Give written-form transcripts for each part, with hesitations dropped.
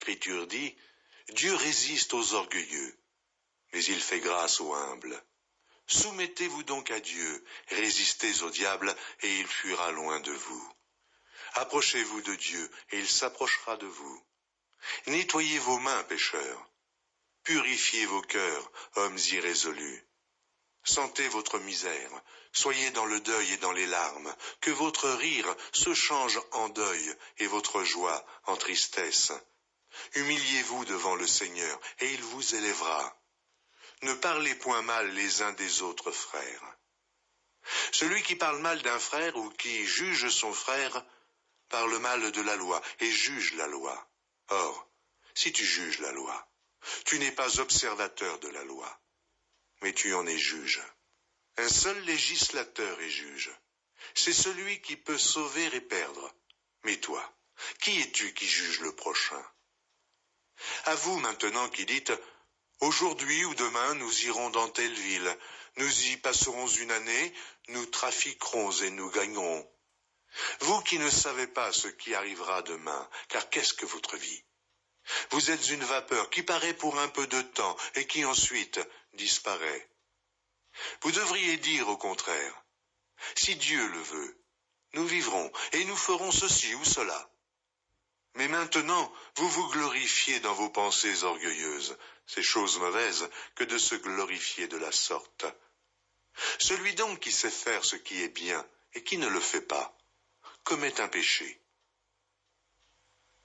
l'Écriture dit, Dieu résiste aux orgueilleux, mais il fait grâce aux humbles. Soumettez-vous donc à Dieu, résistez au diable, et il fuira loin de vous. Approchez-vous de Dieu, et il s'approchera de vous. Nettoyez vos mains, pécheurs. Purifiez vos cœurs, hommes irrésolus. Sentez votre misère, soyez dans le deuil et dans les larmes, que votre rire se change en deuil et votre joie en tristesse. Humiliez-vous devant le Seigneur, et il vous élèvera. Ne parlez point mal les uns des autres frères. Celui qui parle mal d'un frère ou qui juge son frère parle mal de la loi et juge la loi. Or, si tu juges la loi, tu n'es pas observateur de la loi, mais tu en es juge. Un seul législateur est juge. C'est celui qui peut sauver et perdre. Mais toi, qui es-tu qui juge le prochain? À vous maintenant qui dites, aujourd'hui ou demain nous irons dans telle ville, nous y passerons une année, nous trafiquerons et nous gagnerons. Vous qui ne savez pas ce qui arrivera demain, car qu'est-ce que votre vie? Vous êtes une vapeur qui paraît pour un peu de temps et qui ensuite disparaît. Vous devriez dire au contraire, si Dieu le veut, nous vivrons et nous ferons ceci ou cela. Mais maintenant, vous vous glorifiez dans vos pensées orgueilleuses, c'est chose mauvaise que de se glorifier de la sorte. Celui donc qui sait faire ce qui est bien et qui ne le fait pas, commet un péché.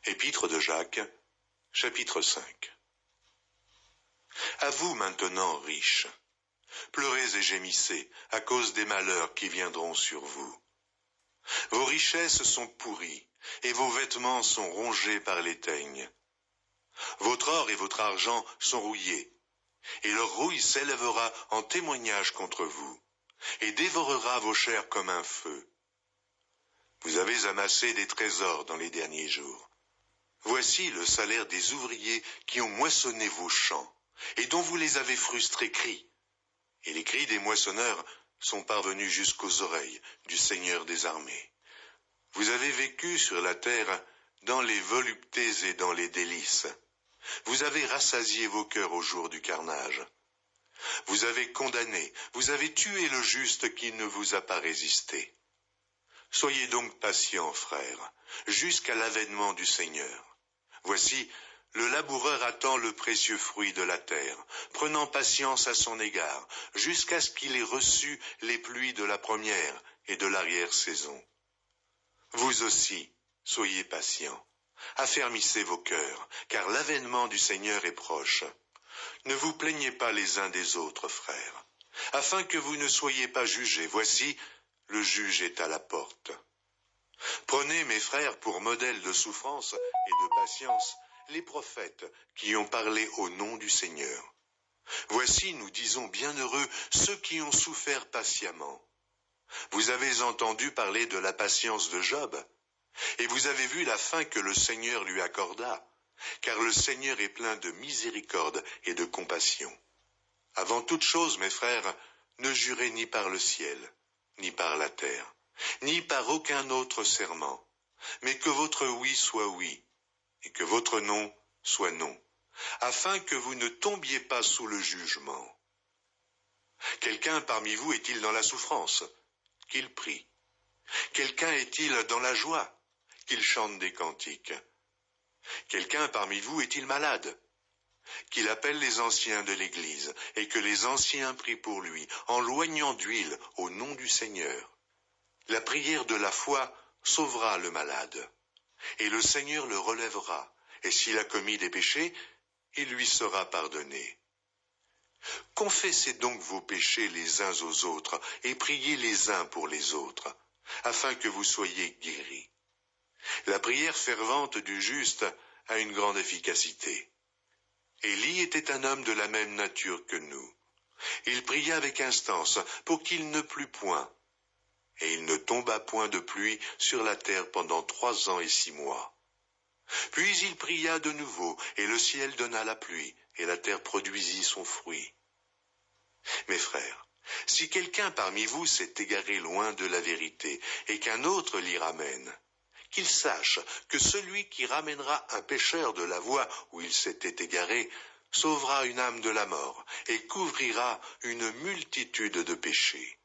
Épître de Jacques, chapitre 5. À vous maintenant, riches, pleurez et gémissez à cause des malheurs qui viendront sur vous. Vos richesses sont pourries, et vos vêtements sont rongés par les teignes. Votre or et votre argent sont rouillés, et leur rouille s'élèvera en témoignage contre vous, et dévorera vos chairs comme un feu. Vous avez amassé des trésors dans les derniers jours. Voici le salaire des ouvriers qui ont moissonné vos champs, et dont vous les avez frustrés cris. Et les cris des moissonneurs sont parvenus jusqu'aux oreilles du Seigneur des armées. Vous avez vécu sur la terre dans les voluptés et dans les délices. Vous avez rassasié vos cœurs au jour du carnage. Vous avez condamné, vous avez tué le juste qui ne vous a pas résisté. Soyez donc patients, frères, jusqu'à l'avènement du Seigneur. Voici, le laboureur attend le précieux fruit de la terre, prenant patience à son égard, jusqu'à ce qu'il ait reçu les pluies de la première et de l'arrière-saison. Vous aussi, soyez patients, affermissez vos cœurs, car l'avènement du Seigneur est proche. Ne vous plaignez pas les uns des autres, frères, afin que vous ne soyez pas jugés. Voici, le juge est à la porte. Prenez, mes frères, pour modèle de souffrance et de patience, les prophètes qui ont parlé au nom du Seigneur. Voici, nous disons bienheureux ceux qui ont souffert patiemment. Vous avez entendu parler de la patience de Job, et vous avez vu la fin que le Seigneur lui accorda, car le Seigneur est plein de miséricorde et de compassion. Avant toute chose, mes frères, ne jurez ni par le ciel, ni par la terre, ni par aucun autre serment, mais que votre oui soit oui, et que votre non soit non, afin que vous ne tombiez pas sous le jugement. Quelqu'un parmi vous est-il dans la souffrance? Qu'il prie. Quelqu'un est-il dans la joie? Qu'il chante des cantiques. Quelqu'un parmi vous est-il malade? Qu'il appelle les anciens de l'Église, et que les anciens prient pour lui, en loignant d'huile au nom du Seigneur. La prière de la foi sauvera le malade, et le Seigneur le relèvera, et s'il a commis des péchés, il lui sera pardonné. Confessez donc vos péchés les uns aux autres, et priez les uns pour les autres, afin que vous soyez guéris. La prière fervente du juste a une grande efficacité. Élie était un homme de la même nature que nous. Il pria avec instance pour qu'il ne plût point, et il ne tomba point de pluie sur la terre pendant 3 ans et 6 mois. Puis il pria de nouveau, et le ciel donna la pluie, et la terre produisit son fruit. Mes frères, si quelqu'un parmi vous s'est égaré loin de la vérité, et qu'un autre l'y ramène, qu'il sache que celui qui ramènera un pécheur de la voie où il s'était égaré sauvera une âme de la mort et couvrira une multitude de péchés.